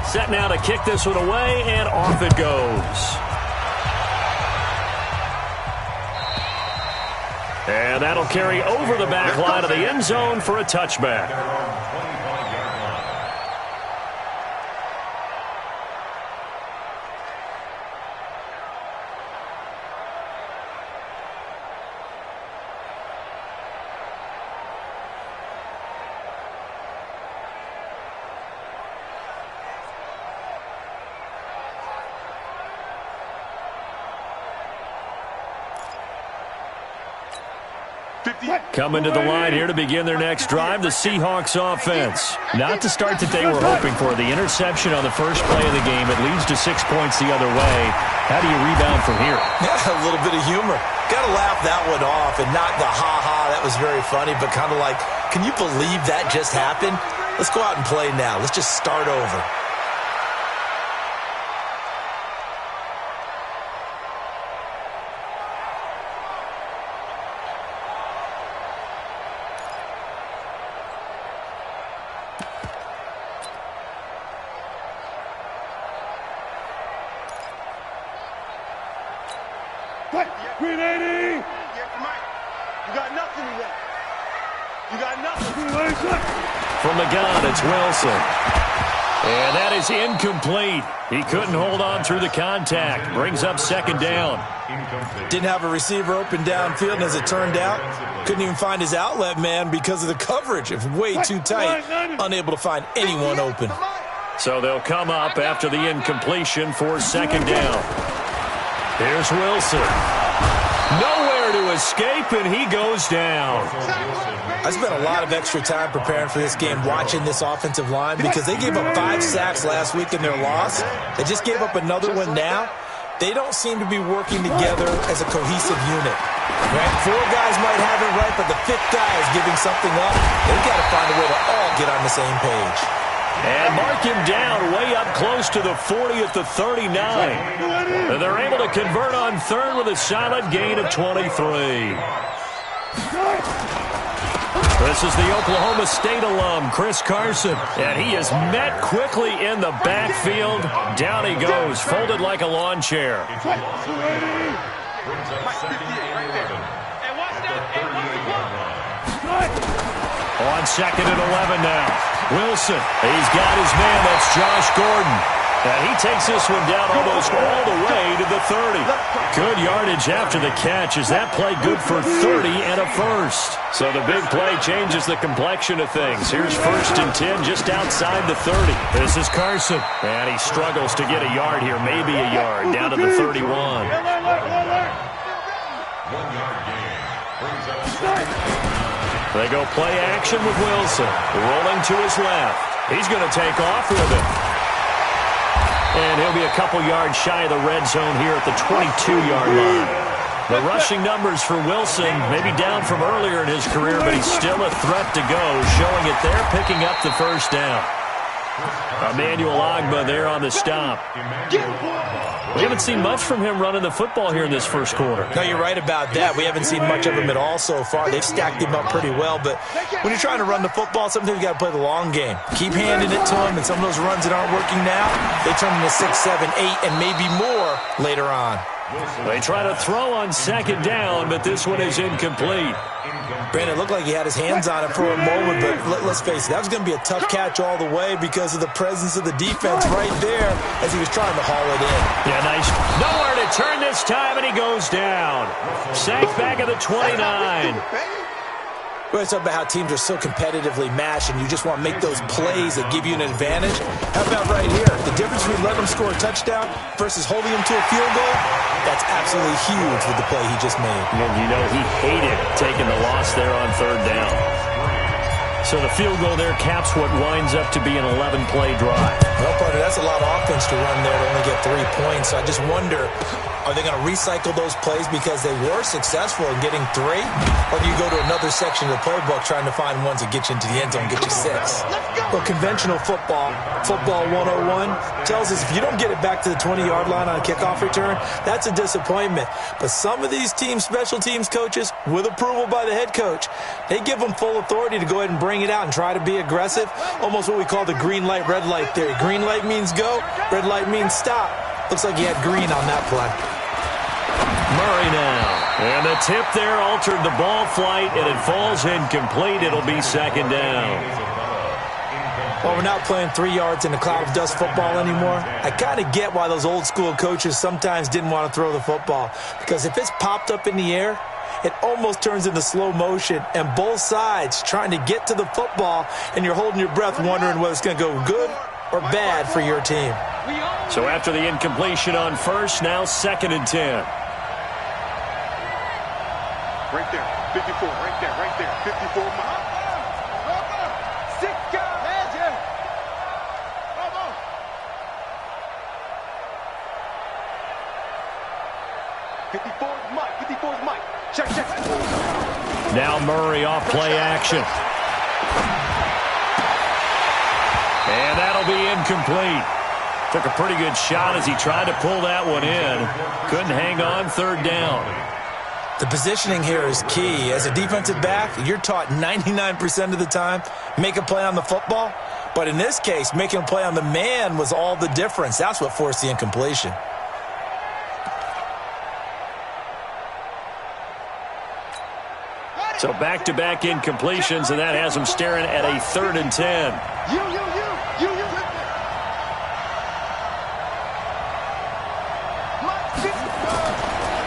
Set now to kick this one away, and off it goes. And that'll carry over the back line of the end zone for a touchback. Coming to the line here to begin their next drive, the Seahawks offense. Not the start that they were hoping for. The interception on the first play of the game. It leads to 6 points the other way. How do you rebound from here? Yeah, a little bit of humor. Got to laugh that one off and not the ha-ha. That was very funny, but kind of like, can you believe that just happened? Let's go out and play now. Let's just start over. From the gun, it's Wilson. And that is incomplete. He couldn't hold on through the contact. Brings up second down. Didn't have a receiver open downfield, and as it turned out, couldn't even find his outlet man because of the coverage. It was way too tight. Unable to find anyone open. So they'll come up after the incompletion for second down. Here's Wilson. Nowhere to escape, and he goes down. I spent a lot of extra time preparing for this game, watching this offensive line, because they gave up 5 sacks last week in their loss. They just gave up another one now. They don't seem to be working together as a cohesive unit. Right? 4 guys might have it right, but the 5th guy is giving something up. They've got to find a way to all get on the same page. And mark him down way up close to the 40 at the 39. And they're able to convert on third with a solid gain of 23. This is the Oklahoma State alum, Chris Carson. And he is met quickly in the backfield. Down he goes, folded like a lawn chair. On second and 11 now. Wilson, he's got his man, that's Josh Gordon. And he takes this one down almost all the way to the 30. Good yardage after the catch as that play good for 30 and a first. So the big play changes the complexion of things. Here's first and 10 just outside the 30. This is Carson. And he struggles to get a yard here, maybe a yard, down to the 31. 1 yard gain. They go play action with Wilson. Rolling to his left. He's going to take off with it. And he'll be a couple yards shy of the red zone here at the 22-yard line. The rushing numbers for Wilson may be down from earlier in his career, but he's still a threat to go, showing it there, picking up the first down. Emmanuel Ogbah there on the stop. We haven't seen much from him running the football here in this first quarter. No, you're right about that. We haven't seen much of him at all so far. They've stacked him up pretty well, but when you're trying to run the football, sometimes you got to play the long game. Keep handing it to him, and some of those runs that aren't working now, they turn into 6, 7, 8, and maybe more later on. They try to throw on second down, but this one is incomplete. Brandon, it looked like he had his hands on it for a moment, but let's face it, that was going to be a tough catch all the way because of the presence of the defense right there as he was trying to haul it in. Yeah, nice. Nowhere to turn this time, and he goes down. Sacked back at the 29. We always talk about how teams are so competitively matched and you just want to make those plays that give you an advantage. How about right here? The difference between letting them score a touchdown versus holding them to a field goal, that's absolutely huge with the play he just made. And you know he hated taking the loss there on third down. So the field goal there caps what winds up to be an 11-play drive. Well, partner, that's a lot of offense to run there to only get 3 points. So I just wonder, Are they going to recycle those plays because they were successful in getting 3? Or do you go to another section of the playbook trying to find ones that get you into the end zone, get you 6? Well, conventional football 101, tells us if you don't get it back to the 20-yard line on a kickoff return, that's a disappointment. But some of these special teams coaches, with approval by the head coach, they give them full authority to go ahead and bring it out and try to be aggressive, almost what we call the green light, red light theory. Green light means go, red light means stop. Looks like he had green on that play. Murray now. And the tip there altered the ball flight, and it falls incomplete. It'll be second down. Well, we're not playing 3 yards in a cloud of dust football anymore. I kind of get why those old school coaches sometimes didn't want to throw the football. Because if it's popped up in the air, it almost turns into slow motion, and both sides trying to get to the football, and you're holding your breath wondering whether it's going to go good or bad for your team. So after the incompletion on first, now 2nd and 10. Right there, 54, right there, 54 miles. 6 guys, magic. Come on. 54's Mike, 54's Mike. Check. Now Murray off play action. And that'll be incomplete. Took a pretty good shot as he tried to pull that one in. Couldn't hang on, 3rd down. The positioning here is key. As a defensive back, you're taught 99% of the time, make a play on the football. But in this case, making a play on the man was all the difference. That's what forced the incompletion. So back-to-back incompletions, and that has him staring at a 3rd and 10. You.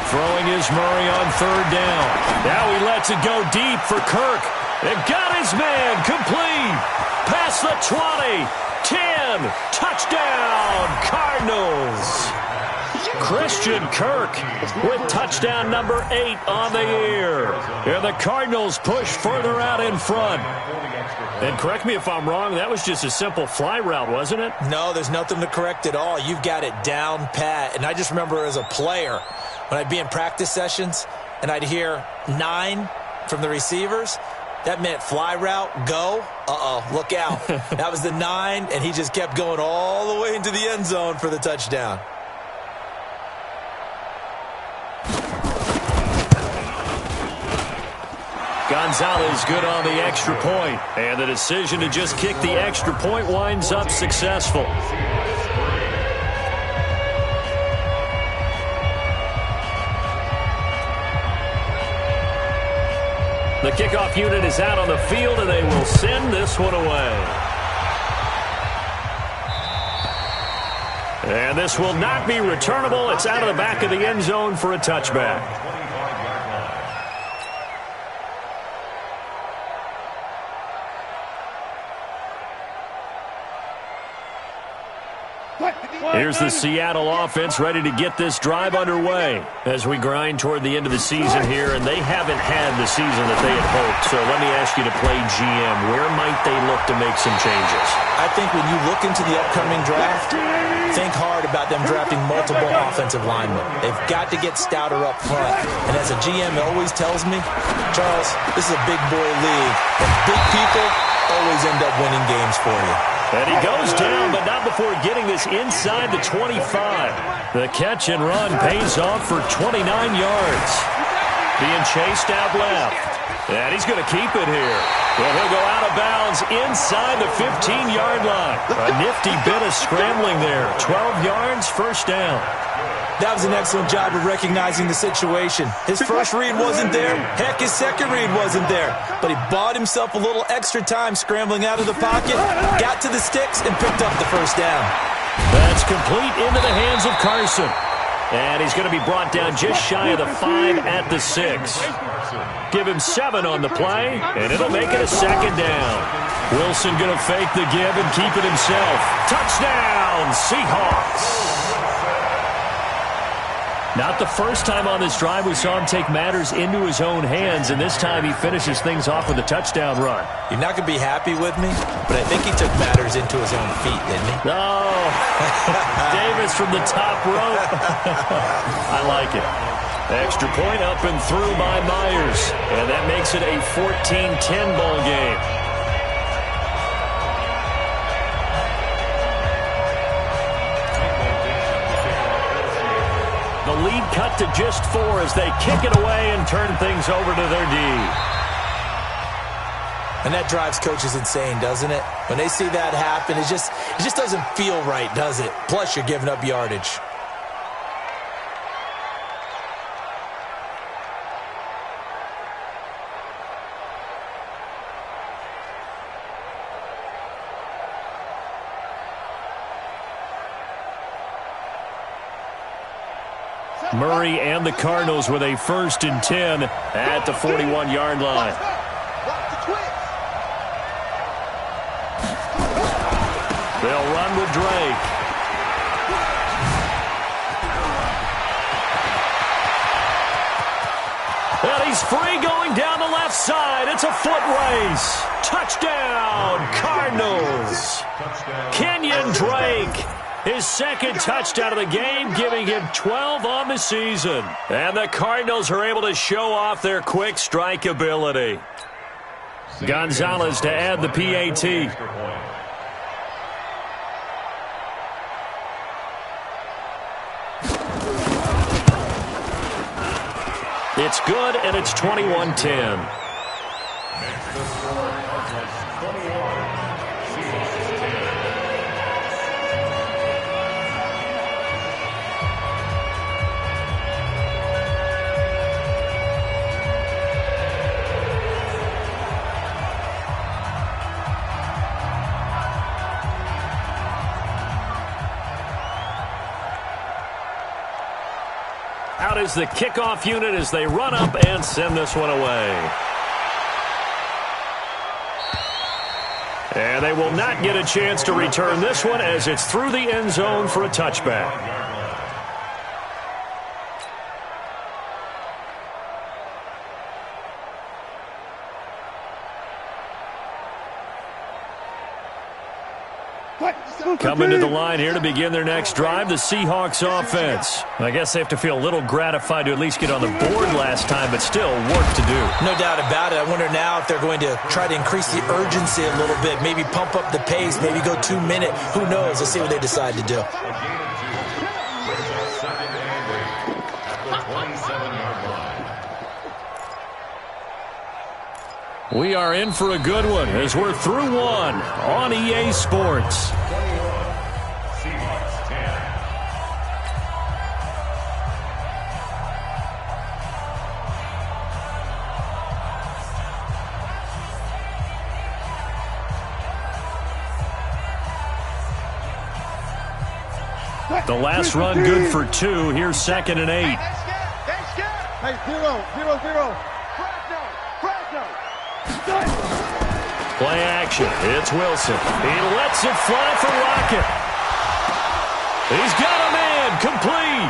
Throwing is Murray on 3rd down. Now he lets it go deep for Kirk. They've got his man complete. Past the 20. 10. Touchdown, Cardinals. Christian Kirk with touchdown number 8 on the year. And the Cardinals push further out in front. And correct me if I'm wrong, that was just a simple fly route, wasn't it? No, there's nothing to correct at all. You've got it down pat. And I just remember as a player, when I'd be in practice sessions and I'd hear 9 from the receivers, that meant fly route, go. Look out. That was the 9, and he just kept going all the way into the end zone for the touchdown. Gonzalez good on the extra point. And the decision to just kick the extra point winds up successful. The kickoff unit is out on the field, and they will send this one away. And this will not be returnable. It's out of the back of the end zone for a touchback. Here's the Seattle offense ready to get this drive underway as we grind toward the end of the season here, and they haven't had the season that they had hoped. So let me ask you to play GM. Where might they look to make some changes? I think when you look into the upcoming draft, think hard about them drafting multiple offensive linemen. They've got to get stouter up front. And as a GM always tells me, Charles, this is a big boy league, and big people always end up winning games for you. And he goes down, but not before getting this inside the 25. The catch and run pays off for 29 yards. Being chased out left. And he's going to keep it here. Well, he'll go out of bounds inside the 15-yard line. A nifty bit of scrambling there. 12 yards, 1st down. That was an excellent job of recognizing the situation. His first read wasn't there. Heck, his second read wasn't there. But he bought himself a little extra time scrambling out of the pocket, got to the sticks, and picked up the 1st down. That's complete into the hands of Carson. And he's going to be brought down just shy of the 5 at the 6. Give him 7 on the play, and it'll make it a 2nd down. Wilson going to fake the give and keep it himself. Touchdown, Seahawks. Not the first time on this drive we saw him take matters into his own hands, and this time he finishes things off with a touchdown run. You're not going to be happy with me, but I think he took matters into his own feet, didn't he? Oh, Davis from the top rope. I like it. Extra point up and through by Myers, and that makes it a 14-10 ball game. The lead cut to just 4 as they kick it away and turn things over to their D. And that drives coaches insane, doesn't it? When they see that happen, it just doesn't feel right, does it? Plus, you're giving up yardage. Murray and the Cardinals with a 1st and 10 at the 41-yard line. They'll run with Drake. And he's free going down the left side. It's a foot race. Touchdown, Cardinals. Kenyon Drake. His 2nd touchdown of the game, giving him 12 on the season. And the Cardinals are able to show off their quick strike ability. Gonzalez to add the PAT. It's good, and it's 21-10. Out is the kickoff unit as they run up and send this one away. And they will not get a chance to return this one as it's through the end zone for a touchback. Coming to the line here to begin their next drive, the Seahawks offense. I guess they have to feel a little gratified to at least get on the board last time, but still work to do. No doubt about it. I wonder now if they're going to try to increase the urgency a little bit, maybe pump up the pace, maybe go 2-minute. Who knows? Let's see what they decide to do. We are in for a good one as we're through one on EA Sports. The last run good for 2. Here's 2nd and 8. Hey, 0-0-0. Play action. It's Wilson. He lets it fly for Rocket. He's got a man. Complete.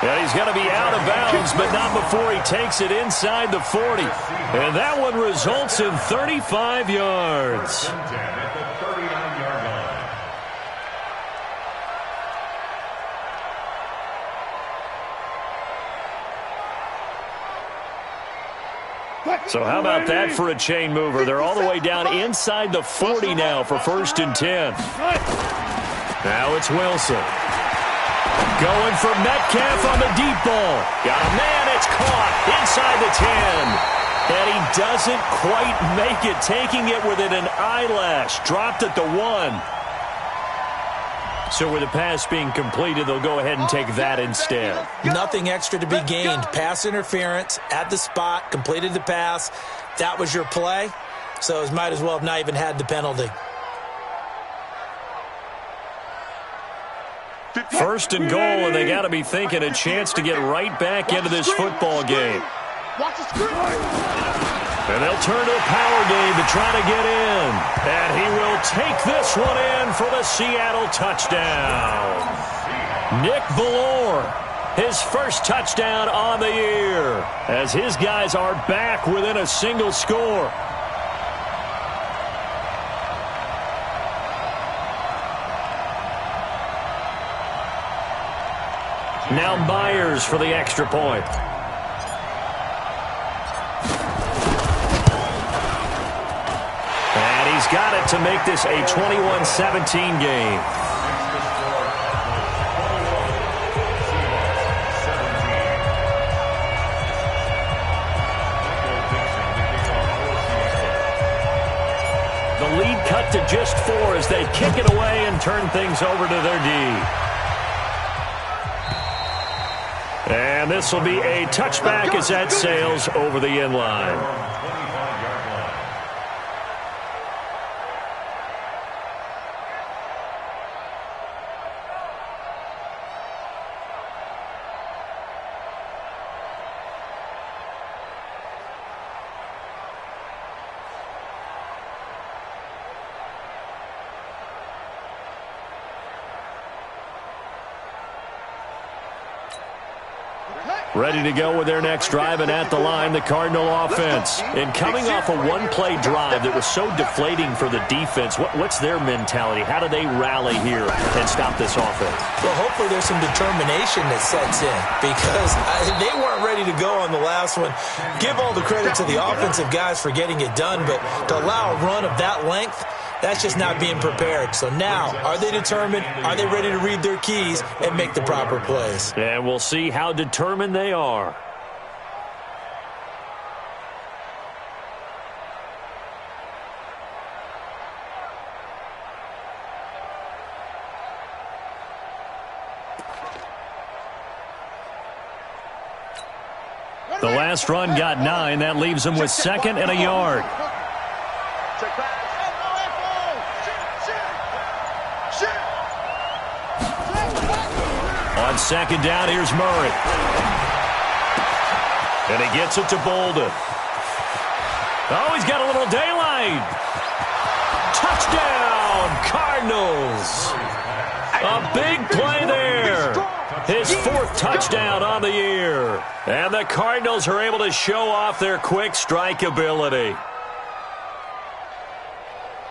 And he's going to be out of bounds, but not before he takes it inside the 40. And that one results in 35 yards. So how about that for a chain mover? They're all the way down inside the 40 now for 1st and 10. Now it's Wilson. Going for Metcalf on the deep ball. Got a man, it's caught inside the 10. And he doesn't quite make it, taking it within an eyelash. Dropped at the 1. So with the pass being completed, they'll go ahead and take that instead. Nothing extra to be gained. Pass interference at the spot, completed the pass. That was your play, so it might as well have not even had the penalty. 1st and goal, and they got to be thinking a chance to get right back into this football game. And they'll turn to a power game to try to get in. And he will take this one in for the Seattle touchdown. Nick Ballore His first touchdown on the year, as his guys are back within a single score. Now Myers for the extra point. And he's got it to make this a 21-17 game. The lead cut to just 4 as they kick it away and turn things over to their D. And this will be a touchback as that sails over the end line. Ready to go with their next drive, and at the line, the Cardinal offense. And coming off a one-play drive that was so deflating for the defense, what's their mentality? How do they rally here and stop this offense? Well, hopefully there's some determination that sets in, because they weren't ready to go on the last one. Give all the credit to the offensive guys for getting it done, but to allow a run of that length, that's just not being prepared. So now, are they determined? Are they ready to read their keys and make the proper plays? And we'll see how determined they are. The last run got 9. That leaves them with 2nd and a yard. On 2nd down, here's Murray. And he gets it to Bolden. Oh, he's got a little daylight. Touchdown, Cardinals. A big play there. His 4th touchdown on the year. And the Cardinals are able to show off their quick strike ability.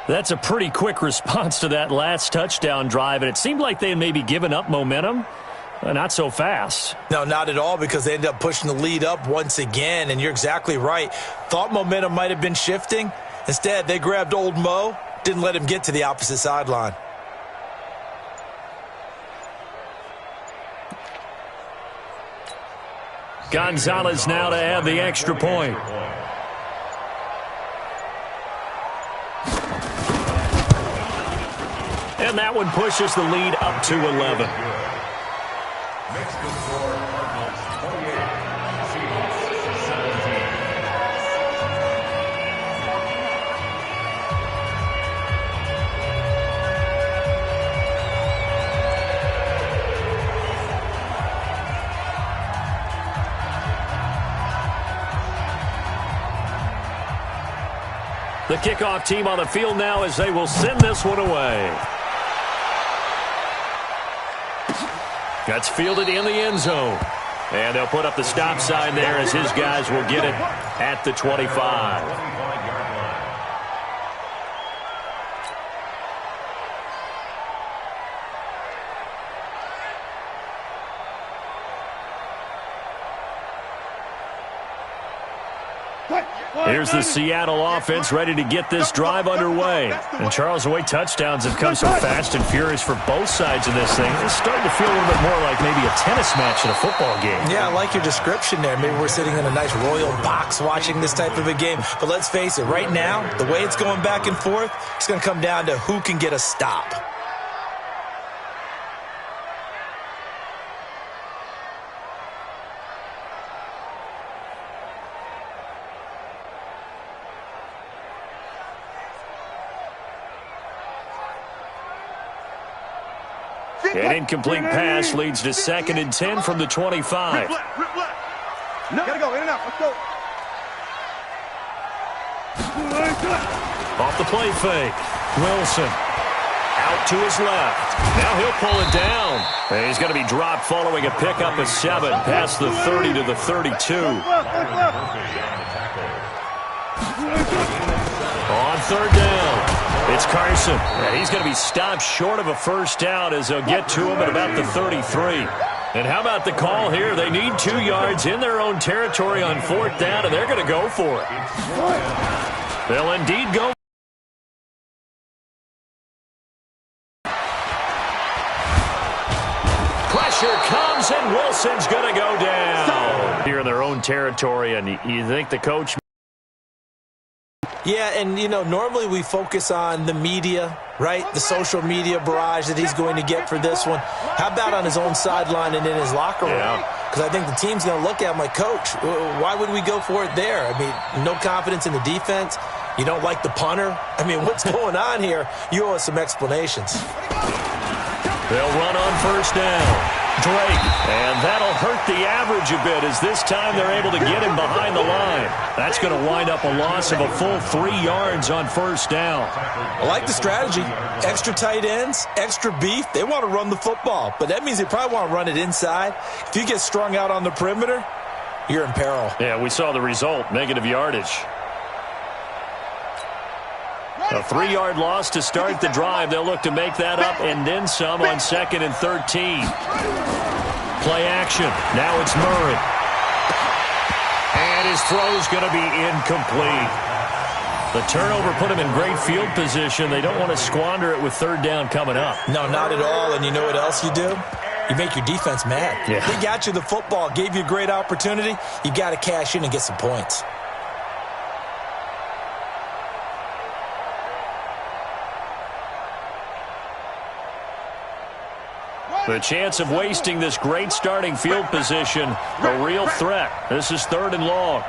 That's a pretty quick response to that last touchdown drive, and it seemed like they had maybe given up momentum. Not so fast. No, not at all, because they ended up pushing the lead up once again, and you're exactly right. Thought momentum might have been shifting. Instead, they grabbed old Mo, didn't let him get to the opposite sideline. Gonzalez now to add the extra point. And that one pushes the lead up to 11. The kickoff team on the field now as they will send this one away. That's fielded in the end zone. And they'll put up the stop sign there as his guys will get it at the 25. Here's the Seattle offense ready to get this drive underway. And Charles, the way touchdowns have come so fast and furious for both sides of this thing, it's starting to feel a little bit more like maybe a tennis match in a football game. Yeah, I like your description there. Maybe we're sitting in a nice royal box watching this type of a game. But let's face it, right now, the way it's going back and forth, it's going to come down to who can get a stop. An incomplete pass leads to 2nd and 10 from the 25. No. Gotta go, in and out, let's go. Off the play fake. Wilson. Out to his left. Now he'll pull it down. And he's going to be dropped following a pickup of 7 past the 30 to the 32. On third down, it's Carson. And he's going to be stopped short of a first down as they'll get to him at about the 33. And how about the call here? They need 2 yards in their own territory on fourth down, and they're going to go for it. They'll indeed go. Pressure comes, and Wilson's going to go down. Here in their own territory, and you think the coach... Yeah, and, you know, normally we focus on the media, right? The social media barrage that he's going to get for this one. How about on his own sideline and in his locker room? Because I think the team's going to look at him like, Coach, why would we go for it there? I mean, no confidence in the defense. You don't like the punter. I mean, what's going on here? You owe us some explanations. They'll run on first down. Drake, and that'll hurt the average a bit as this time they're able to get him behind the line. That's going to wind up a loss of a full 3 yards on first down. I like the strategy. Extra tight ends, extra beef. They want to run the football, but that means they probably want to run it inside. If you get strung out on the perimeter, you're in peril. Yeah, we saw the result, negative yardage. A 3-yard loss to start the drive. They'll look to make that up and then some on 2nd and 13. Play action. Now it's Murray. And his throw's going to be incomplete. The turnover put him in great field position. They don't want to squander it with third down coming up. No, not at all. And you know what else you do? You make your defense mad. Yeah. They got you the football, gave you a great opportunity. You got to cash in and get some points. The chance of wasting this great starting field position, a real threat. This is 3rd and long.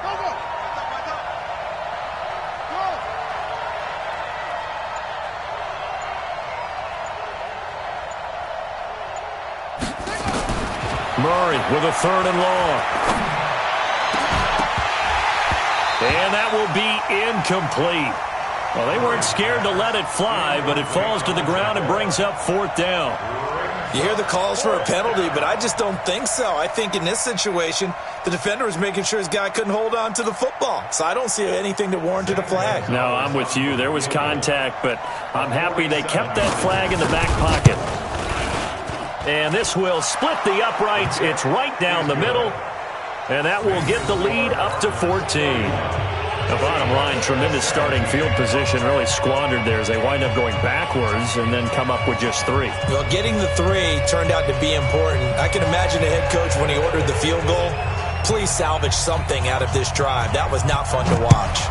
Murray with a 3rd and long. And that will be incomplete. Well, they weren't scared to let it fly, but it falls to the ground and brings up 4th down. You hear the calls for a penalty, but I just don't think so. I think in this situation, the defender was making sure his guy couldn't hold on to the football. So I don't see anything that warranted a flag. No, I'm with you. There was contact, but I'm happy they kept that flag in the back pocket. And this will split the uprights. It's right down the middle, and that will get the lead up to 14. The bottom line, tremendous starting field position, really squandered there as they wind up going backwards and then come up with just 3. Well, getting the 3 turned out to be important. I can imagine the head coach when he ordered the field goal. Please salvage something out of this drive. That was not fun to watch.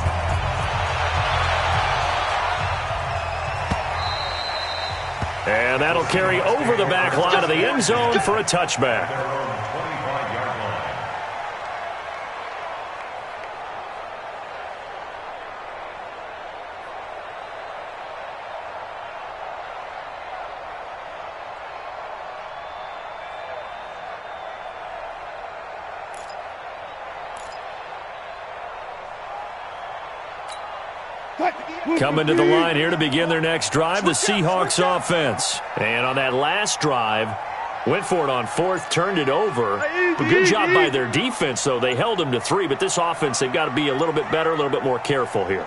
And that'll carry over the back line of the end zone for a touchback. Coming to the line here to begin their next drive, the Seahawks offense. And on that last drive, went for it on 4th, turned it over. A good job by their defense, though. They held them to 3, but this offense, they've got to be a little bit better, a little bit more careful here.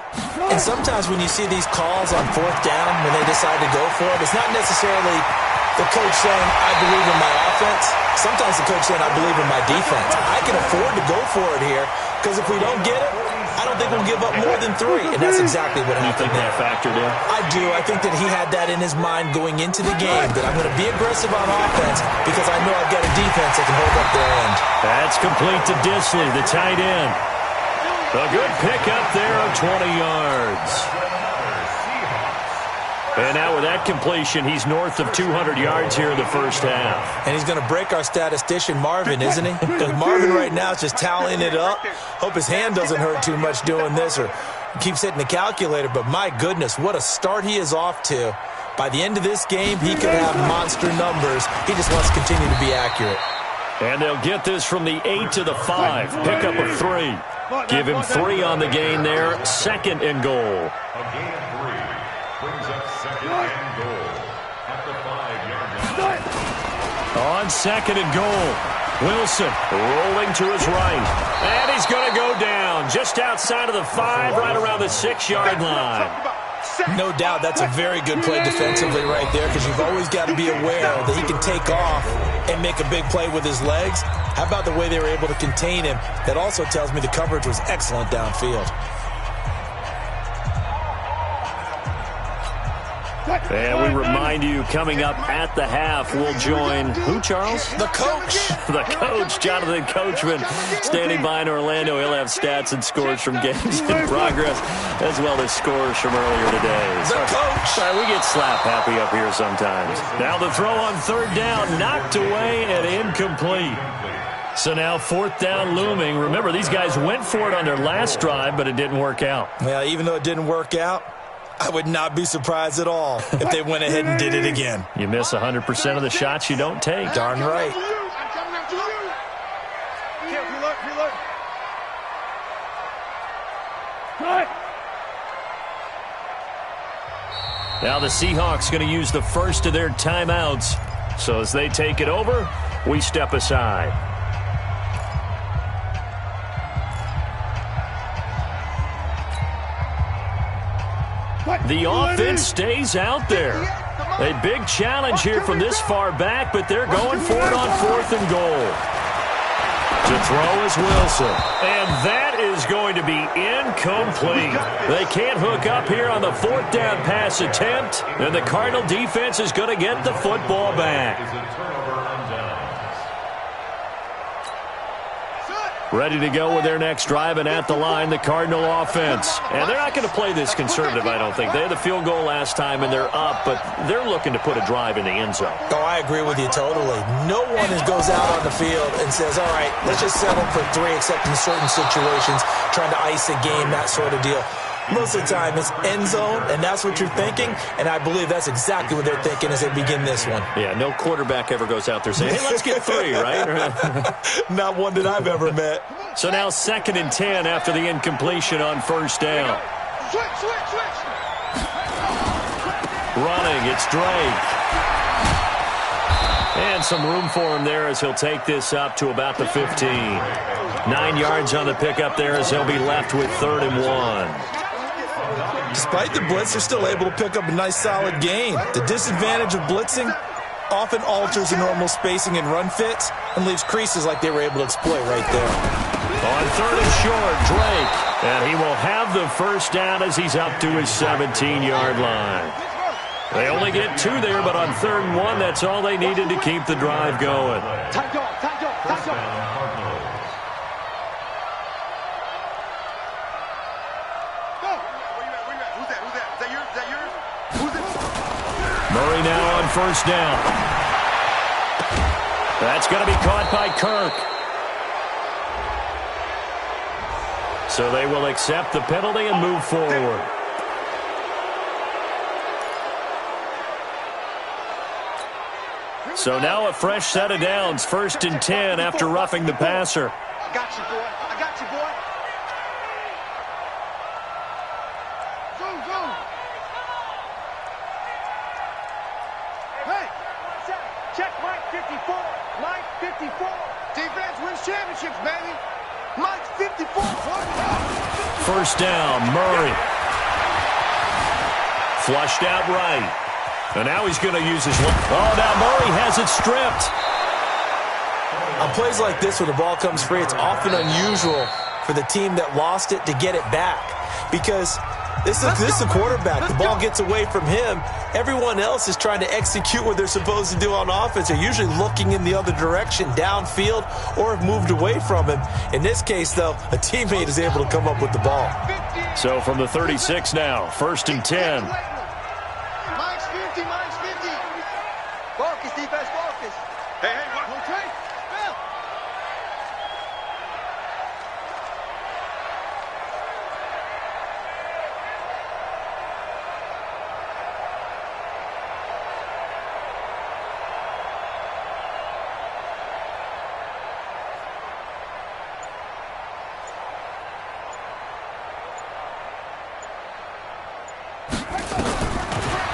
And sometimes when you see these calls on 4th down, when they decide to go for it, it's not necessarily the coach saying, I believe in my offense. Sometimes the coach saying, I believe in my defense. I can afford to go for it here, because if we don't get it, I don't think we'll give up more than 3, and that's exactly what happened. You think that factored in? I do. I think that he had that in his mind going into the game, that I'm going to be aggressive on offense because I know I've got a defense that can hold up their end. That's complete to Disley, the tight end. A good pickup there of 20 yards. And now with that completion, he's north of 200 yards here in the first half. And he's going to break our statistician, Marvin, isn't he? Because Marvin right now is just tallying it up. Hope his hand doesn't hurt too much doing this or keeps hitting the calculator. But my goodness, what a start he is off to. By the end of this game, he could have monster numbers. He just wants to continue to be accurate. And they'll get this from the 8 to the 5. Pickup of 3. Give him 3 on the gain there. 2nd and goal. On second and goal, Wilson rolling to his right. And he's going to go down just outside of the 5, right around the 6-yard line. No doubt that's a very good play defensively right there, because you've always got to be aware that he can take off and make a big play with his legs. How about the way they were able to contain him? That also tells me the coverage was excellent downfield. And we remind you, coming up at the half, we'll join who, Charles? The coach. The coach, Jonathan Coachman, standing by in Orlando. He'll have stats and scores from games in progress, as well as scores from earlier today. The coach. Sorry, we get slap happy up here sometimes. Now the throw on third down, knocked away and incomplete. So now 4th down looming. Remember, these guys went for it on their last drive, but it didn't work out. Yeah, even though it didn't work out, I would not be surprised at all if they went ahead and did it again. You miss 100% of the shots you don't take. Darn right. Now the Seahawks going to use the first of their timeouts. So as they take it over, we step aside. The offense stays out there. A big challenge here from this far back, but they're going for it on 4th and goal. To throw is Wilson. And that is going to be incomplete. They can't hook up here on the 4th down pass attempt, and the Cardinal defense is going to get the football back. Ready to go with their next drive, and at the line, the Cardinal offense. And they're not going to play this conservative, I don't think. They had the field goal last time, and they're up, but they're looking to put a drive in the end zone. Oh, I agree with you totally. No one goes out on the field and says, all right, let's just settle for 3, except in certain situations, trying to ice a game, that sort of deal. Most of the time, it's end zone, and that's what you're thinking, and I believe that's exactly what they're thinking as they begin this one. Yeah, no quarterback ever goes out there saying, hey, let's get 3, right? Not one that I've ever met. So now 2nd and 10 after the incompletion on 1st down. Switch. Running, it's Drake. And some room for him there as he'll take this up to about the 15. 9 yards on the pickup there as he'll be left with 3rd and 1. Despite the blitz, they're still able to pick up a nice solid gain. The disadvantage of blitzing often alters the normal spacing and run fits and leaves creases like they were able to exploit right there. On 3rd and short, Drake. And he will have the first down as he's up to his 17-yard line. They only get 2 there, but on 3rd and 1, that's all they needed to keep the drive going. Tight dog. Murray now on 1st down. That's going to be caught by Kirk. So they will accept the penalty and move forward. So now a fresh set of downs. 1st and 10 after roughing the passer. I got you, boy. Go. Hey, check Mike 54. Mike 54. Defense wins championships, baby. Mike 54. 1st down, Murray. Flushed out right. And now he's going to use his one. Oh, now Murray has it stripped. On plays like this where the ball comes free, it's often unusual for the team that lost it to get it back. Because this is the quarterback. The ball gets away from him. Everyone else is trying to execute what they're supposed to do on offense. They're usually looking in the other direction, downfield, or have moved away from him. In this case, though, a teammate is able to come up with the ball. So from the 36 now, 1st and 10. Mike's 50. Focus, defense, focus. Hey, what? Okay. Bill.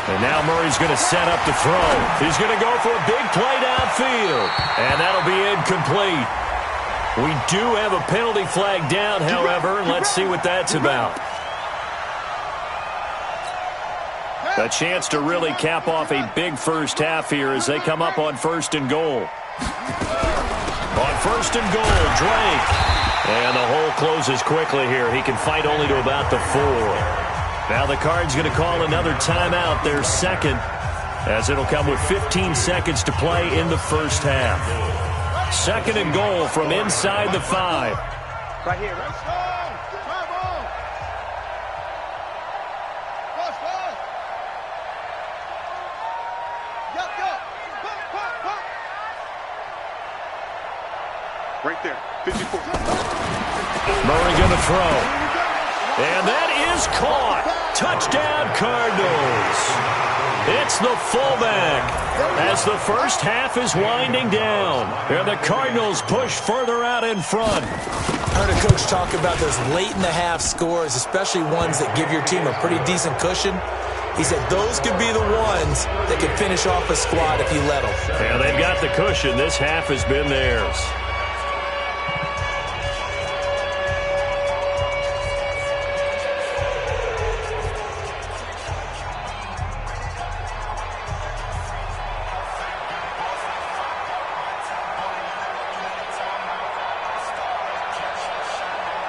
And Now Murray's going to set up to throw. He's going to go for a big play downfield. And that'll be incomplete. We do have a penalty flag down, however, and let's see what that's about. A chance to really cap off a big first half here as they come up on 1st and goal. On 1st and goal, Drake. And the hole closes quickly here. He can fight only to about the 4. Now the Cards going to call another timeout, their second, as it'll come with 15 seconds to play in the first half. 2nd and goal from inside the 5. Right here, right? Right there, 54. Murray going to throw. And that is caught. Touchdown, Cardinals. It's the fullback as the first half is winding down. And the Cardinals push further out in front. I heard a coach talk about those late-in-the-half scores, especially ones that give your team a pretty decent cushion. He said those could be the ones that could finish off a squad if you let them. Yeah, they've got the cushion. This half has been theirs.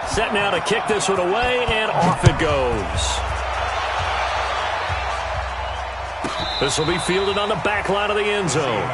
Set now to kick this one away, and off it goes. This will be fielded on the back line of the end zone.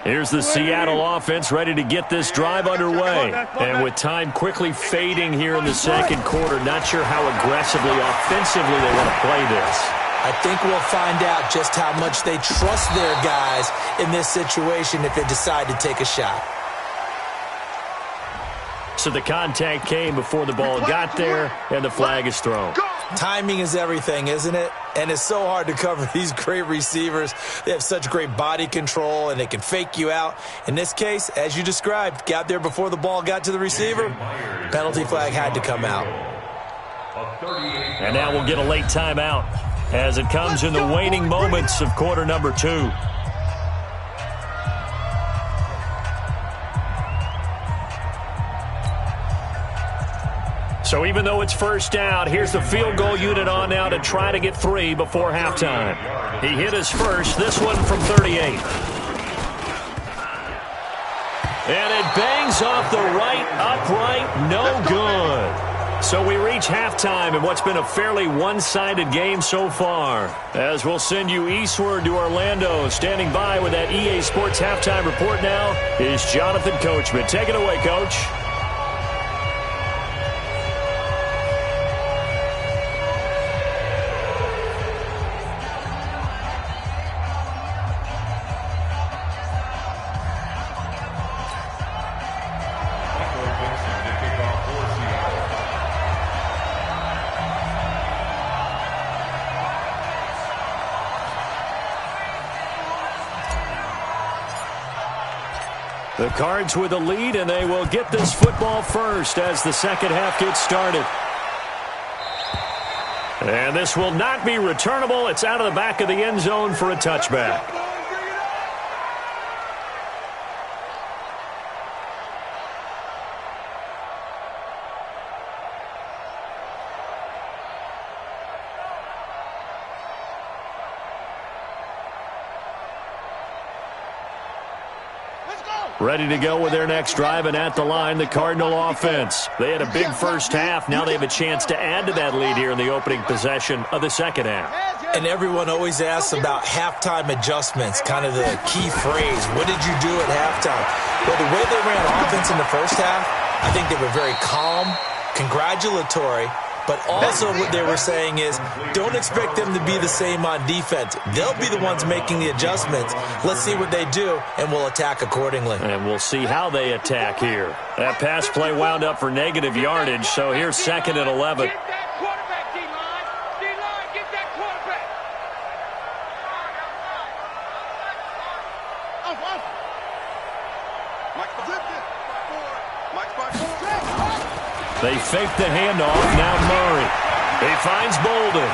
Here's the Seattle offense ready to get this drive underway. And with time quickly fading here in the second quarter, not sure how aggressively, offensively they want to play this. I think we'll find out just how much they trust their guys in this situation if they decide to take a shot. So the contact came before the ball got there, and the flag is thrown. Timing is everything, isn't it? And it's so hard to cover these great receivers. They have such great body control, and they can fake you out. In this case, as you described, got there before the ball got to the receiver. Penalty flag had to come out. And now we'll get a late timeout as it comes in the waning moments of quarter number 2. So even though it's first down, here's the field goal unit on now to try to get 3 before halftime. He hit his first, this one from 38. And it bangs off the right upright, no good. So we reach halftime in what's been a fairly one-sided game so far. As we'll send you eastward to Orlando. Standing by with that EA Sports halftime report now is Jonathan Coachman. Take it away, Coach. The Cards with a lead, and they will get this football first as the second half gets started. And this will not be returnable. It's out of the back of the end zone for a touchback. Ready to go with their next drive, and at the line, the Cardinal offense. They had a big first half. Now they have a chance to add to that lead here in the opening possession of the second half. And everyone always asks about halftime adjustments, kind of the key phrase. What did you do at halftime? Well, the way they ran offense in the first half, I think they were very calm, congratulatory, But also what they were saying is, don't expect them to be the same on defense. They'll be the ones making the adjustments. Let's see what they do, and we'll attack accordingly. And we'll see how they attack here. That pass play wound up for negative yardage, so here's 2nd and 11. Get that quarterback, D-line. D-line, get that quarterback. They fake the handoff. Now Murray. He finds Bolden.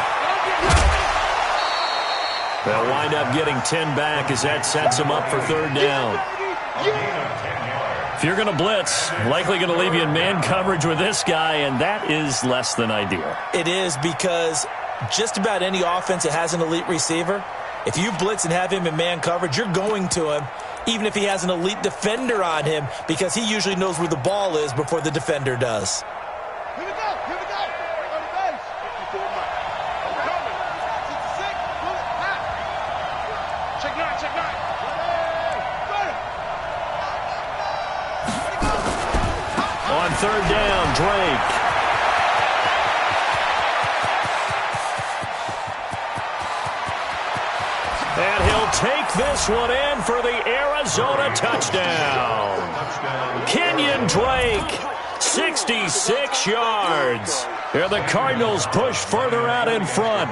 They'll wind up getting 10 back as that sets him up for 3rd down. If you're going to blitz, likely going to leave you in man coverage with this guy, and that is less than ideal. It is, because just about any offense that has an elite receiver, if you blitz and have him in man coverage, you're going to him, even if he has an elite defender on him, because he usually knows where the ball is before the defender does. Here we go. Here we go. On the base. 54 Mike. I'm coming. 66. Pull it back. Check 9. Check 9. Ready. On 3rd down, Drake. And he'll take this one in for the Arizona touchdown. Kenyon Drake, 66 yards. Here the Cardinals push further out in front.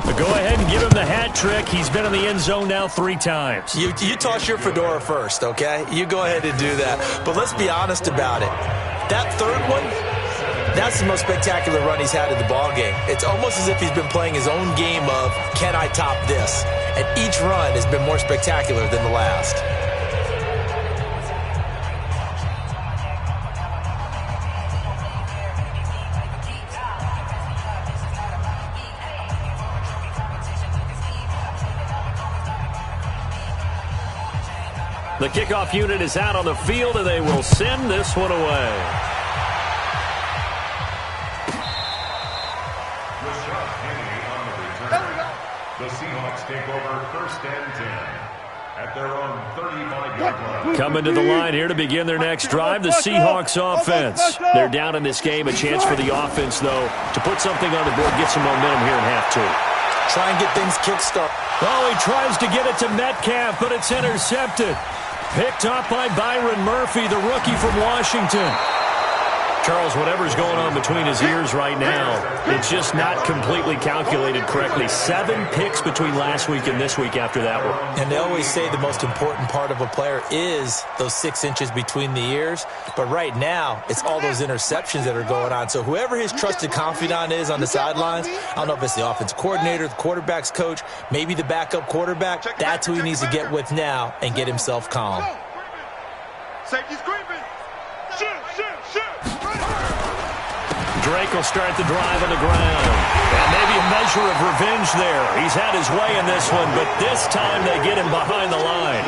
But go ahead and give him the hat trick. He's been in the end zone now 3 times. You toss your fedora first, okay? You go ahead and do that. But let's be honest about it. That 3rd one, that's the most spectacular run he's had in the ballgame. It's almost as if he's been playing his own game of, can I top this? And each run has been more spectacular than the last. The kickoff unit is out on the field, and they will send this one away. The Seahawks take over 1st and 10 at their own 35-yard line. Coming to the line here to begin their next drive, the Seahawks offense. They're down in this game. A chance for the offense, though, to put something on the board, get some momentum here in half 2. Try and get things kick-started. Oh, he tries to get it to Metcalf, but it's intercepted. Picked up by Byron Murphy, the rookie from Washington. Charles, whatever's going on between his ears right now, it's just not completely calculated correctly. 7 picks between last week and this week after that one. And they always say the most important part of a player is those 6 inches between the ears. But right now, it's all those interceptions that are going on. So whoever his trusted confidant is on the sidelines, I don't know if it's the offensive coordinator, the quarterback's coach, maybe the backup quarterback, that's who he needs to get with now and get himself calm. Safety's creeping. Shoot. Drake will start the drive on the ground. And maybe a measure of revenge there. He's had his way in this one, but this time they get him behind the line.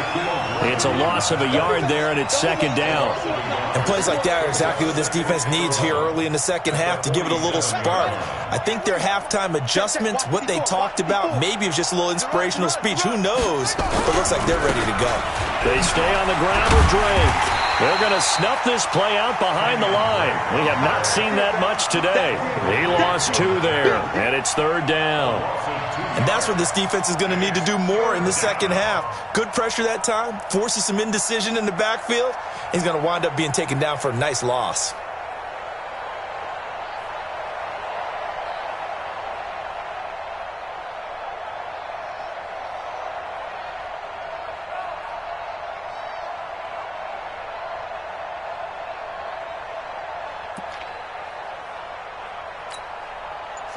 It's a loss of a yard there, and it's 2nd down. And plays like that are exactly what this defense needs here early in the second half to give it a little spark. I think their halftime adjustments, what they talked about, maybe it was just a little inspirational speech. Who knows? But it looks like they're ready to go. They stay on the ground with Drake. They're going to snuff this play out behind the line. We have not seen that much today. He lost 2 there, and it's 3rd down. And that's what this defense is going to need to do more in the second half. Good pressure that time, forces some indecision in the backfield. He's going to wind up being taken down for a nice loss.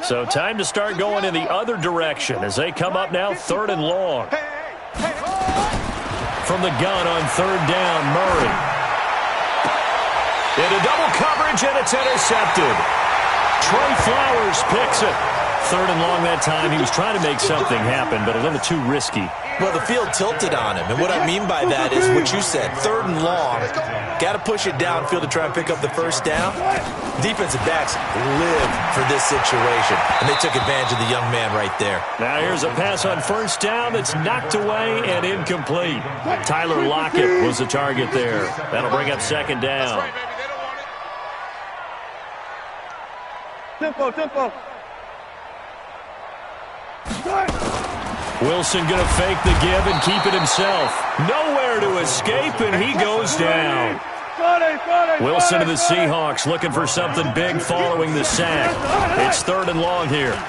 So time to start going in the other direction as they come up now 3rd and long. From the gun on 3rd down, Murray. Into double coverage, and it's intercepted. Trey Flowers picks it. 3rd and long that time. He was trying to make something happen, but a little too risky. Well, the field tilted on him, and what I mean by that is what you said. 3rd and long, got to push it downfield to try and pick up the 1st down. Defensive backs live for this situation, and they took advantage of the young man right there. Now here's a pass on 1st down that's knocked away and incomplete. Tyler Lockett was the target there. That'll bring up 2nd down. Tempo. Wilson going to fake the give and keep it himself. Nowhere to escape, and he goes down. Wilson to the Seahawks looking for something big following the sack. It's 3rd and long here.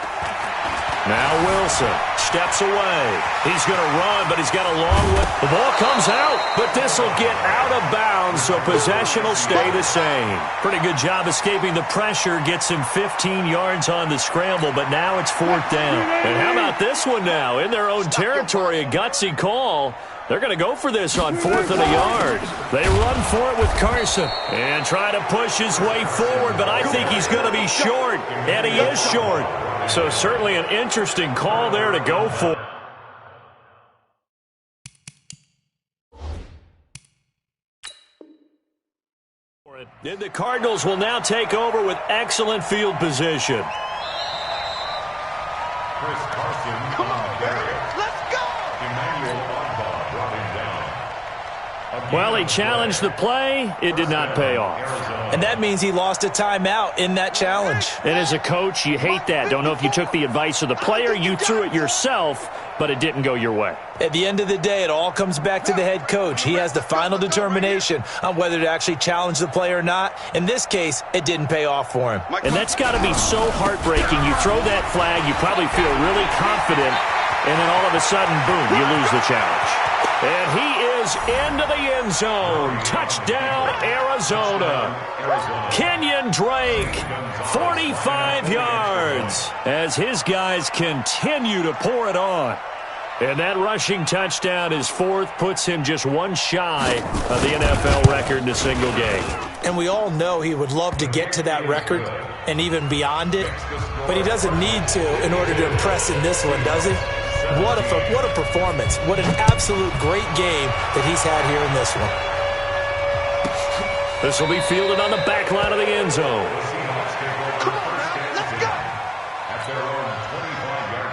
Now Wilson steps away. He's going to run, but he's got a long way. The ball comes out, but this will get out of bounds, so possession will stay the same. Pretty good job escaping the pressure. Gets him 15 yards on the scramble, but now it's 4th down. And how about this one now? In their own territory, a gutsy call. They're going to go for this on 4th and a yard. They run for it with Carson and try to push his way forward, but I think he's going to be short, and he is short. So certainly an interesting call there to go for. And the Cardinals will now take over with excellent field position. Chris Carson. Come on, Barry. Let's go. Emmanuel Ogbah brought him down. Well, he challenged the play. It did not pay off. And that means he lost a timeout in that challenge. And as a coach, you hate that. Don't know if you took the advice of the player. You threw it yourself, but it didn't go your way. At the end of the day, it all comes back to the head coach. He has the final determination on whether to actually challenge the play or not. In this case, it didn't pay off for him. And that's got to be so heartbreaking. You throw that flag, you probably feel really confident, and then all of a sudden, boom, you lose the challenge. And he is into the end zone. Touchdown, Arizona. Kenyon Drake, 45 yards, as his guys continue to pour it on. And that rushing touchdown is 4th, puts him just one shy of the NFL record in a single game. And we all know he would love to get to that record and even beyond it, but he doesn't need to in order to impress in this one, does he? What a performance. What an absolute great game that he's had here in this one. This will be fielded on the back line of the end zone. Come on, man. Let's go. At their own 25-yard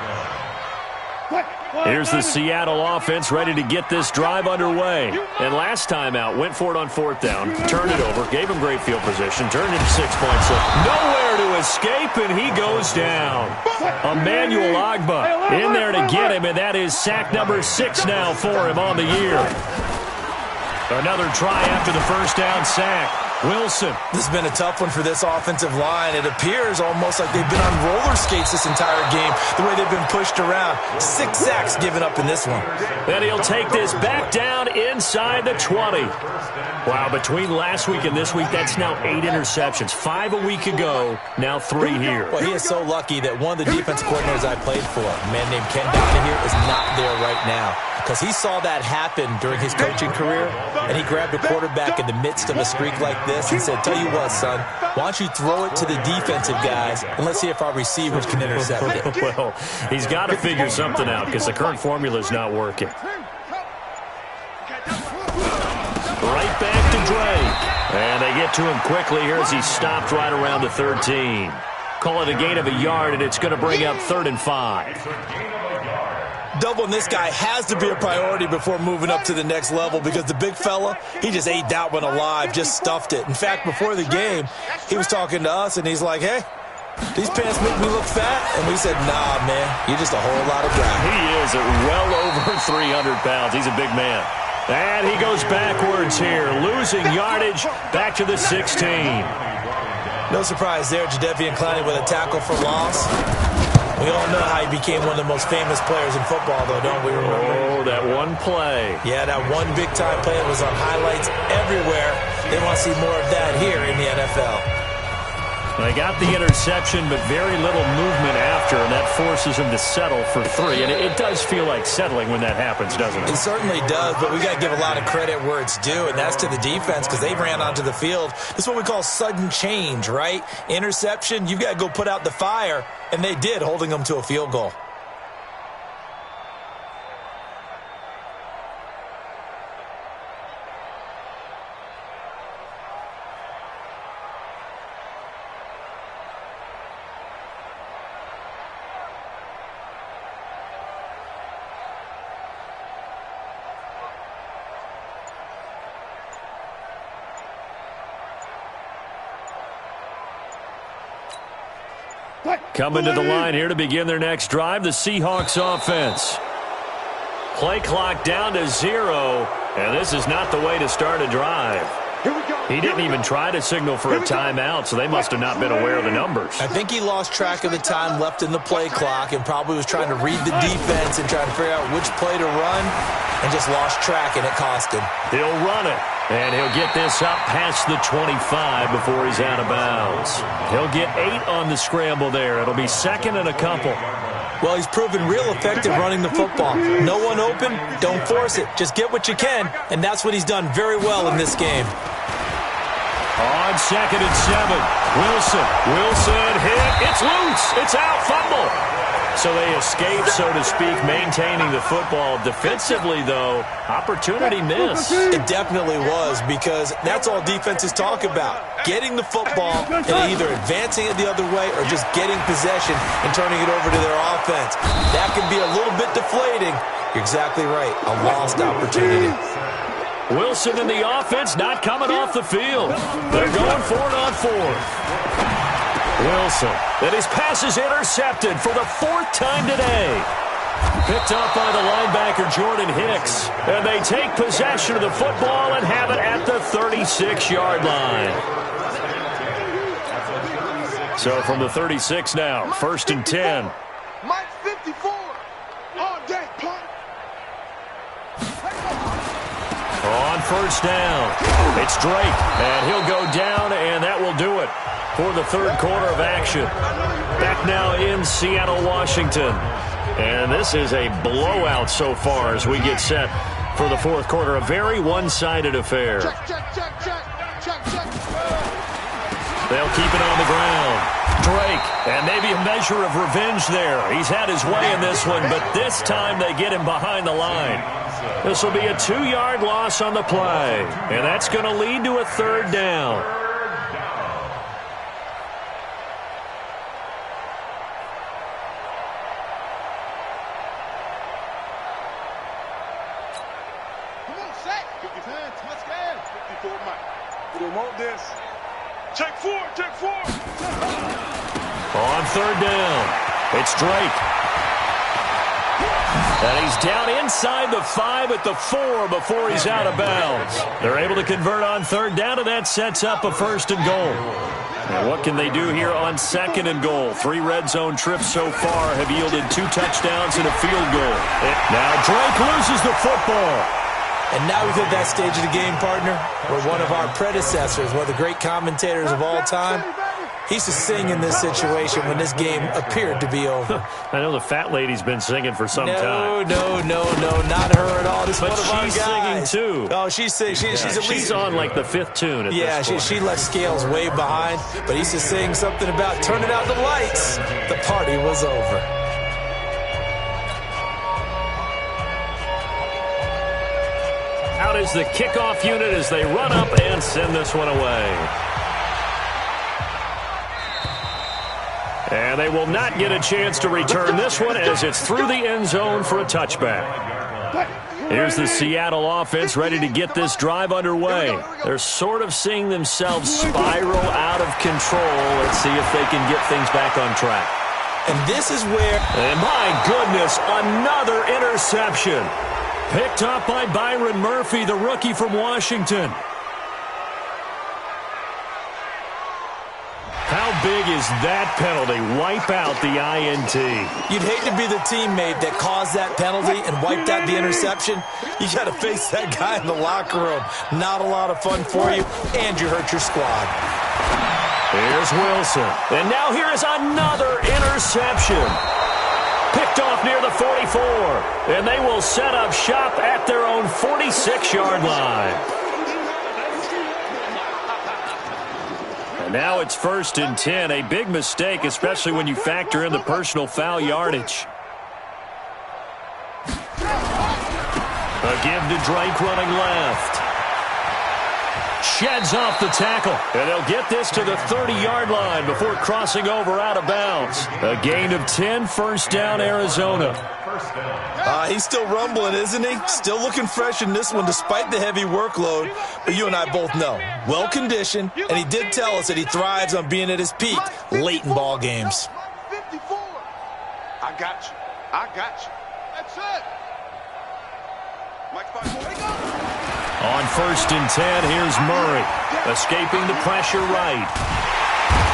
line. Here's the Seattle offense ready to get this drive underway. And last time out, went for it on 4th down, turned it over, gave him great field position, turned it 6 points. Nowhere to escape, and he goes down. Emmanuel Ogbah in there to get him, and that is sack number 6 now for him on the year. Another try after the first down sack. Wilson. This has been a tough one for this offensive line. It appears almost like they've been on roller skates this entire game, the way they've been pushed around. 6 sacks given up in this one. Then he'll take this back down inside the 20. Wow, between last week and this week, that's now 8 interceptions. 5 a week ago, now 3 here. Well, he is so lucky that one of the defense coordinators I played for, a man named Ken Donahue, is not there right now. Because he saw that happen during his coaching career, and he grabbed a quarterback in the midst of a streak like this and said, tell you what, son, why don't you throw it to the defensive guys, and let's see if our receivers can intercept it. Well, he's got to figure something out because the current formula is not working. Right back to Drake. And they get to him quickly here as he stopped right around the 13. Call it a gain of a yard, and it's going to bring up 3rd and 5. Doubling this guy has to be a priority before moving up to the next level because the big fella, he just ate that one alive, just stuffed it. In fact, before the game, he was talking to us, and he's like, hey, these pants make me look fat? And we said, nah, man, you're just a whole lot of guy. He is at well over 300 pounds. He's a big man. And he goes backwards here, losing yardage back to the 16. No surprise there, Jadeveon Clowney with a tackle for loss. We all know how he became one of the most famous players in football, though, don't we remember? Oh, that one play. Yeah, that one big-time play that was on highlights everywhere. They want to see more of that here in the NFL. They got the interception, but very little movement after, and that forces him to settle for 3. And it does feel like settling when that happens, doesn't it? It certainly does, but we got to give a lot of credit where it's due, and that's to the defense because they ran onto the field. This is what we call sudden change, right? Interception, you've got to go put out the fire, and they did, holding them to a field goal. Coming to the line here to begin their next drive, the Seahawks offense. Play clock down to 0, and this is not the way to start a drive. He didn't even try to signal for a timeout, so they must have not been aware of the numbers. I think he lost track of the time left in the play clock and probably was trying to read the defense and trying to figure out which play to run and just lost track, and it cost him. He'll run it, and he'll get this up past the 25 before he's out of bounds. He'll get 8 on the scramble there. It'll be second and a couple. Well, he's proven real effective running the football. No one open, don't force it. Just get what you can, and that's what he's done very well in this game. On second and 7, Wilson hit. It's loose. It's out. Fumble. So they escape, so to speak, maintaining the football. Defensively, though, opportunity missed. It definitely was, because that's all defenses talk about. Getting the football and either advancing it the other way or just getting possession and turning it over to their offense. That can be a little bit deflating. You're exactly right. A lost opportunity. Wilson and the offense not coming off the field. They're going for it on 4th. Wilson, and his pass is intercepted for the 4th time today. Picked up by the linebacker, Jordan Hicks. And they take possession of the football and have it at the 36-yard line. So from the 36 now, 1st and 10. Mike 54. On deck, punt. On 1st down, it's Drake, and he'll go down, and that will do it for the 3rd quarter of action. Back now in Seattle, Washington. And this is a blowout so far as we get set for the 4th quarter. A very one-sided affair. Check. They'll keep it on the ground. Drake, and maybe a measure of revenge there. He's had his way in this one, but this time they get him behind the line. This will be a 2-yard loss on the play, and that's going to lead to a 3rd down. Come on, sack. 50 touchdown. 54 Mike. We don't want this. Check 4. On 3rd down, it's Drake. And he's down inside the 5 at the 4 before he's out of bounds. They're able to convert on 3rd down, and that sets up a 1st and goal. And what can they do here on 2nd and goal? 3 red zone trips so far have yielded 2 touchdowns and a field goal. Now Drake loses the football. And now we've hit that stage of the game, partner, where one of our predecessors, one of the great commentators of all time, he used to sing in this situation when this game appeared to be over. I know the fat lady's been singing for some time. No, not her at all. This is but one of our she's guys. singing, too. Oh, she's singing. She's at least... She's on, like, the 5th tune at this point. She left Scales way behind, but he used to sing something about turning out the lights. The party was over. Out is the kickoff unit as they run up and send this one away. And they will not get a chance to return this one as it's through the end zone for a touchback. Here's the Seattle offense ready to get this drive underway. They're sort of seeing themselves spiral out of control. Let's see if they can get things back on track. And this is where... And my goodness, another interception. Picked up by Byron Murphy, the rookie from Washington. How big is that penalty? Wipe out the INT. You'd hate to be the teammate that caused that penalty and wiped out the interception. You got to face that guy in the locker room. Not a lot of fun for you, and you hurt your squad. Here's Wilson. And now here is another interception. Picked off near the 44. And they will set up shop at their own 46-yard line. Now it's 1st and 10, a big mistake, especially when you factor in the personal foul yardage. A give to Drake running left. Sheds off the tackle, and they'll get this to the 30-yard line before crossing over out of bounds. A gain of 10, 1st down, Arizona. He's still rumbling, isn't he? Still looking fresh in this one despite the heavy workload. But you and I both know, well-conditioned, and he did tell us that he thrives on being at his peak late in ball games. got you. I got you. That's it. Mike 5-4. On 1st and 10, here's Murray. Escaping the pressure right.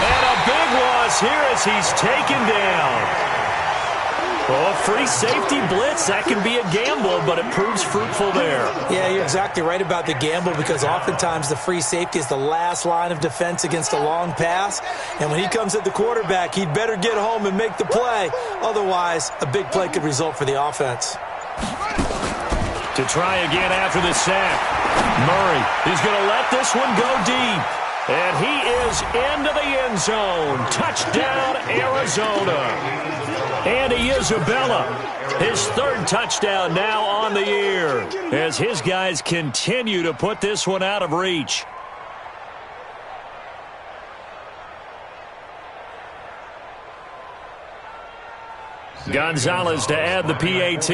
And a big loss here as he's taken down. Oh, free safety blitz. That can be a gamble, but it proves fruitful there. Yeah, you're exactly right about the gamble because oftentimes the free safety is the last line of defense against a long pass. And when he comes at the quarterback, he'd better get home and make the play. Otherwise, a big play could result for the offense. To try again after the sack. Murray, he's going to let this one go deep. And he is into the end zone. Touchdown, Arizona. Andy Isabella, his 3rd touchdown now on the year as his guys continue to put this one out of reach. Gonzalez to add the PAT.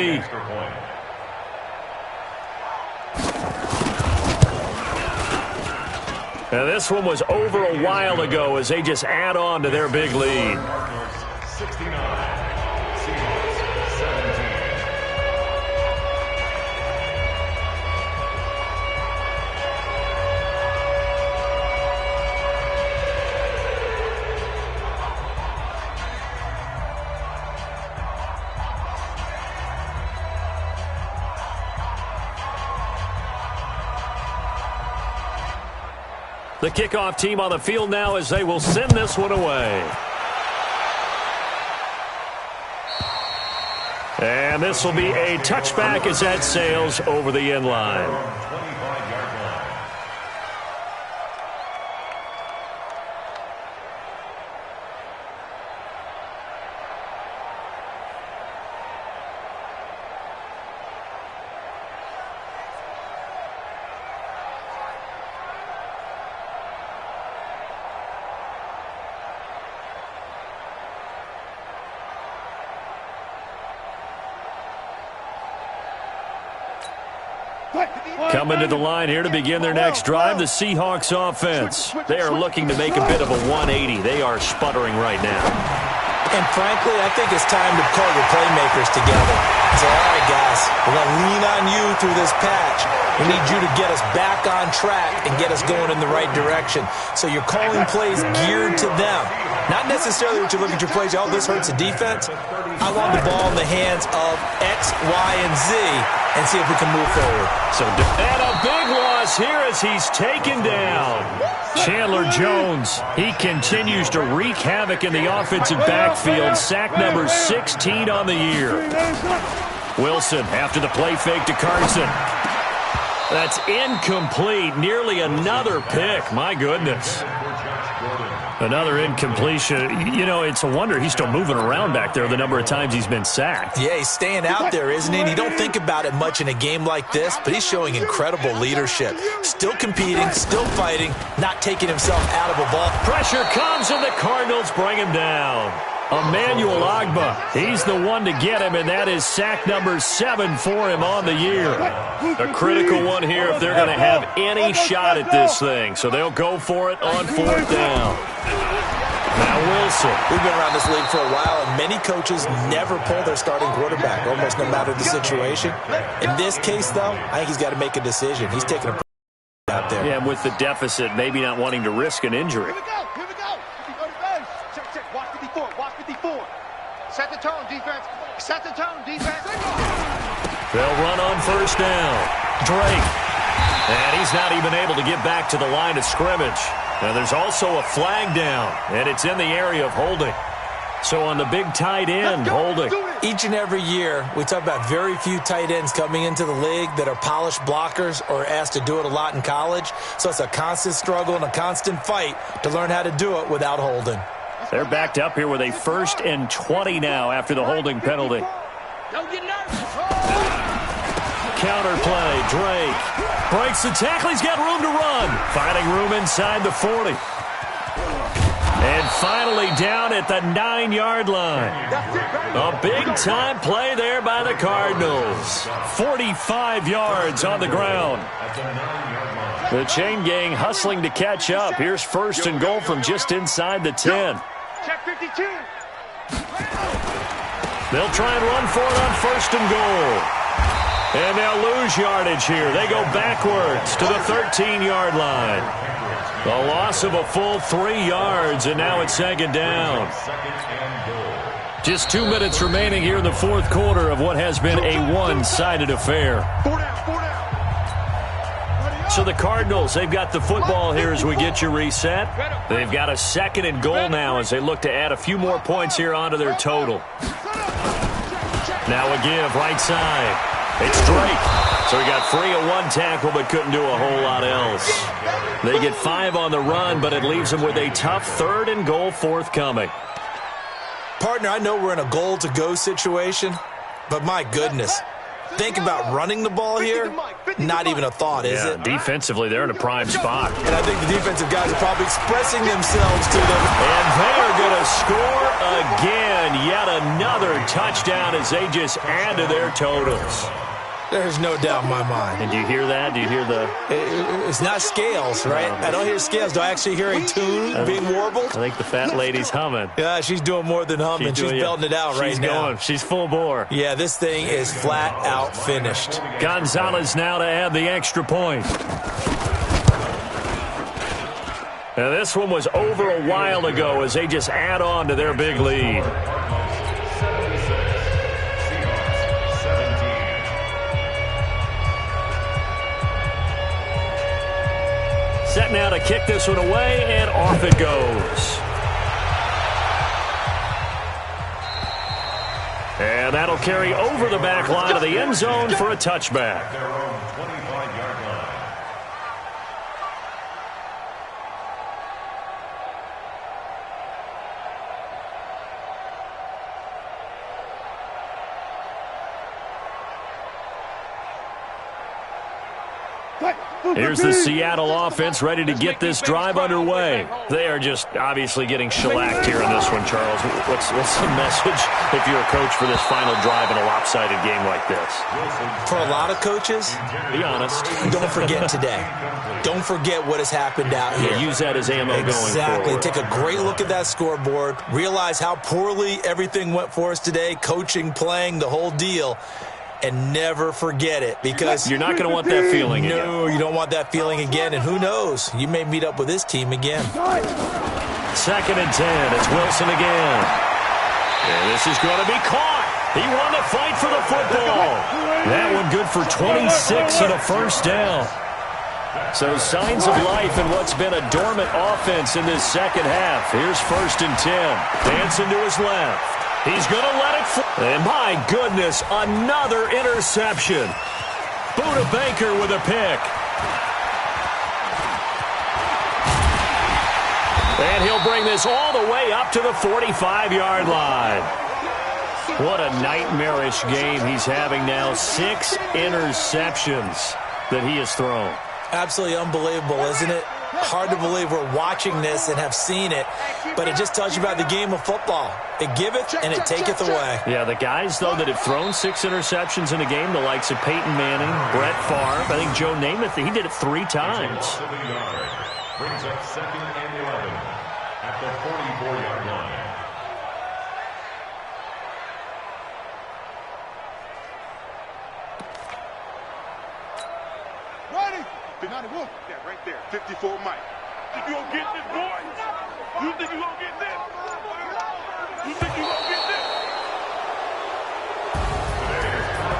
Now this one was over a while ago as they just add on to their big lead. 69. The kickoff team on the field now as they will send this one away. And this will be a touchback as that sails over the end line. 25-yard line. Coming to the line here to begin their next drive, the Seahawks offense. They are looking to make a bit of a 180. They are sputtering right now. And frankly, I think it's time to call your playmakers together. Say, all right, guys, we're going to lean on you through this patch. We need you to get us back on track and get us going in the right direction. So you're calling plays geared to them. Not necessarily what you look at your plays, oh, this hurts the defense. I want the ball in the hands of X, Y, and Z and see if we can move forward. And a big loss here as he's taken down. Chandler Jones, he continues to wreak havoc in the offensive backfield. Sack number 16 on the year. Wilson after the play fake to Carson. That's incomplete. Nearly another pick. My goodness. Another incompletion. You know, it's a wonder he's still moving around back there the number of times he's been sacked. Yeah, he's staying out there, isn't he? And you don't think about it much in a game like this, but he's showing incredible leadership. Still competing, still fighting, not taking himself out of a ball. Pressure comes and the Cardinals bring him down. Emmanuel Ogbah, he's the one to get him, and that is sack number 7 for him on the year. A critical one here if they're going to have any shot at this thing. So they'll go for it on 4th down. Now Wilson. We've been around this league for a while, and many coaches never pull their starting quarterback, almost no matter the situation. In this case, though, I think he's got to make a decision. He's taking a out there. Yeah, and with the deficit, maybe not wanting to risk an injury. Here we go. Here we go. Check, check. Watch 54. Watch 54. Set the tone, defense. Set the tone, defense. They'll run on 1st down. Drake. And he's not even able to get back to the line of scrimmage. Now there's also a flag down, and it's in the area of holding. So on the big tight end, holding. Each and every year, we talk about very few tight ends coming into the league that are polished blockers or asked to do it a lot in college. So it's a constant struggle and a constant fight to learn how to do it without holding. They're backed up here with a 1st and 20 now after the holding penalty. Don't get nervous. Counter play, Drake. Breaks the tackle, he's got room to run. Finding room inside the 40. And finally down at the 9-yard line. A big-time play there by the Cardinals. 45 yards on the ground. The chain gang hustling to catch up. Here's 1st and goal from just inside the 10. Check 52. They'll try and run for it on 1st and goal. And they'll lose yardage here. They go backwards to the 13-yard line. A loss of a full 3 yards, and now it's 2nd down. Just 2 minutes remaining here in the 4th quarter of what has been a one-sided affair. So the Cardinals, they've got the football here as we get you reset. They've got a 2nd and goal now as they look to add a few more points here onto their total. Now a give, right side. It's Drake. So he got free of 1 tackle but couldn't do a whole lot else. They get 5 on the run, but it leaves them with a tough 3rd and goal forthcoming. Partner, I know we're in a goal-to-go situation, but my goodness. Think about running the ball here. Not even a thought, is it? Defensively, they're in a prime spot. And I think the defensive guys are probably expressing themselves to them. And they are going to score again. Yet another touchdown as they just add to their totals. There's no doubt in my mind. And do you hear that? Do you hear the... It's not scales, right? I don't hear scales. Do I actually hear a tune being warbled? I think the fat lady's humming. Yeah, she's doing more than humming. She's belting it out right now. Going. She's full bore. Yeah, this thing is flat out finished. Gonzalez now to add the extra point. Now this one was over a while ago as they just add on to their big lead. Set now to kick this one away, and off it goes. And that'll carry over the back line of the end zone for a touchback. Their own 25-yard line. Here's the Seattle offense ready to get this drive underway. They are just obviously getting shellacked here in this one, Charles. What's the message if you're a coach for this final drive in a lopsided game like this? For a lot of coaches, be honest. Don't forget today. Don't forget what has happened out here. Use that as ammo going forward. Exactly. Take a great look at that scoreboard. Realize how poorly everything went for us today. Coaching, playing, the whole deal. And never forget it, because you're not going to want that feeling again. No, you don't want that feeling again. And who knows? You may meet up with this team again. 2nd and 10. It's Wilson again. And this is going to be caught. He won the fight for the football. That one good for 26 and a first down. So signs of life in what's been a dormant offense in this second half. Here's 1st and 10. Dancing to his left. He's going to let it fly. And my goodness, another interception. Buda Baker with a pick. And he'll bring this all the way up to the 45-yard line. What a nightmarish game he's having now. 6 interceptions that he has thrown. Absolutely unbelievable, isn't it? Hard to believe we're watching this and have seen it, but it just tells you about the game of football. It giveth and it taketh away. Yeah, the guys, though, that have thrown 6 interceptions in a game, the likes of Peyton Manning, Brett Favre, I think Joe Namath, he did it 3 times. Brings up 2nd and 11 at the 44-yard line. Ready? Yeah, right there. 54 Mike. Think you gonna get this, boy? You think you gonna get this? You think you gonna get this?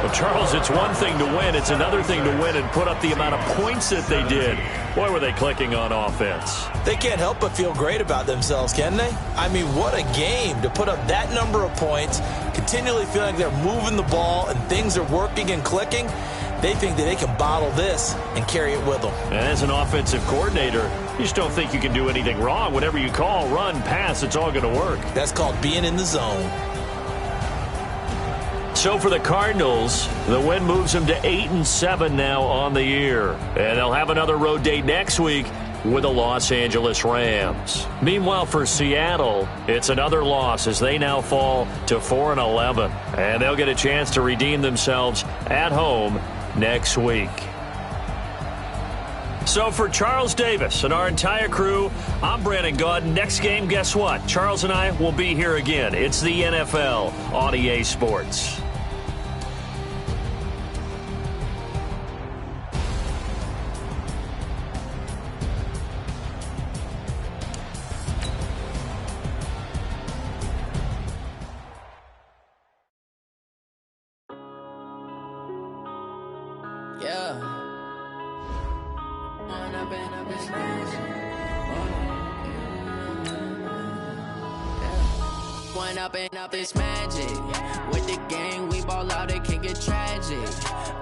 Well, Charles, it's one thing to win. It's another thing to win and put up the amount of points that they did. Boy, were they clicking on offense. They can't help but feel great about themselves, can they? I mean, what a game to put up that number of points, continually feeling like they're moving the ball and things are working and clicking. They think that they can bottle this and carry it with them. And as an offensive coordinator, you just don't think you can do anything wrong. Whatever you call, run, pass, it's all going to work. That's called being in the zone. So for the Cardinals, the win moves them to 8-7 now on the year. And they'll have another road date next week with the Los Angeles Rams. Meanwhile, for Seattle, it's another loss as they now fall to 4-11. And they'll get a chance to redeem themselves at home next week. So for Charles Davis and our entire crew, I'm Brandon Gaud. Next game, guess what? Charles and I will be here again. It's the NFL on EA Sports. Up is magic. With the gang, we ball out, it can get tragic.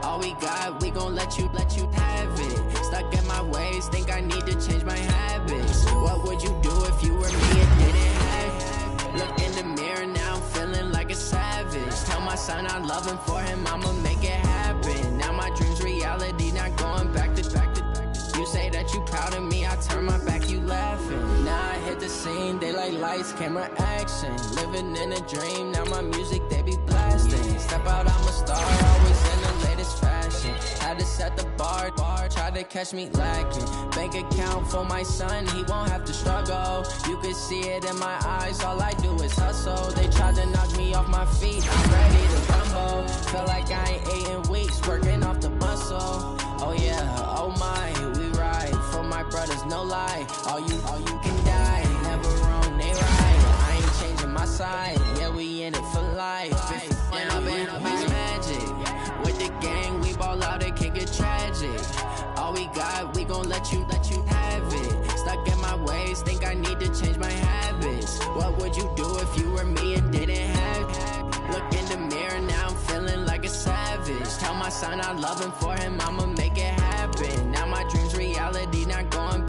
All we got, we gon' let you have it. Stuck in my ways, think I need to change my habits. What would you do if you were me and didn't have it? Look in the mirror, now I'm feeling like a savage. Tell my son I love him, for him I'ma make it happen. Now my dream's reality, not going back to. You say that you proud of me, I turn my back, you laughing. Now I hit the scene, they like lights, camera, action. Living in a dream, now my music, they be blasting. Step out, I'm a star, always in the latest fashion. Had to set the bar, try to catch me lacking. Bank account for my son, he won't have to struggle. You can see it in my eyes, all I do is hustle. They tried to knock me off my feet, I'm ready to rumble. Feel like I ain't ate in weeks, working off the muscle. Oh yeah, oh my, we ride for my brothers, no lie. All you can die, never wrong, they right. I ain't changing my side, yeah, we in it for life. When I've been up is magic. With the gang, we ball out, it can get tragic. All we got, we gon' let you have it. Stuck in my ways, think I need to change my habits. What would you do if you were me and didn't have it? Look in the mirror, now I'm feeling like a savage. Tell my son I love him, for him I'ma make it happen. Now my dream's reality, not going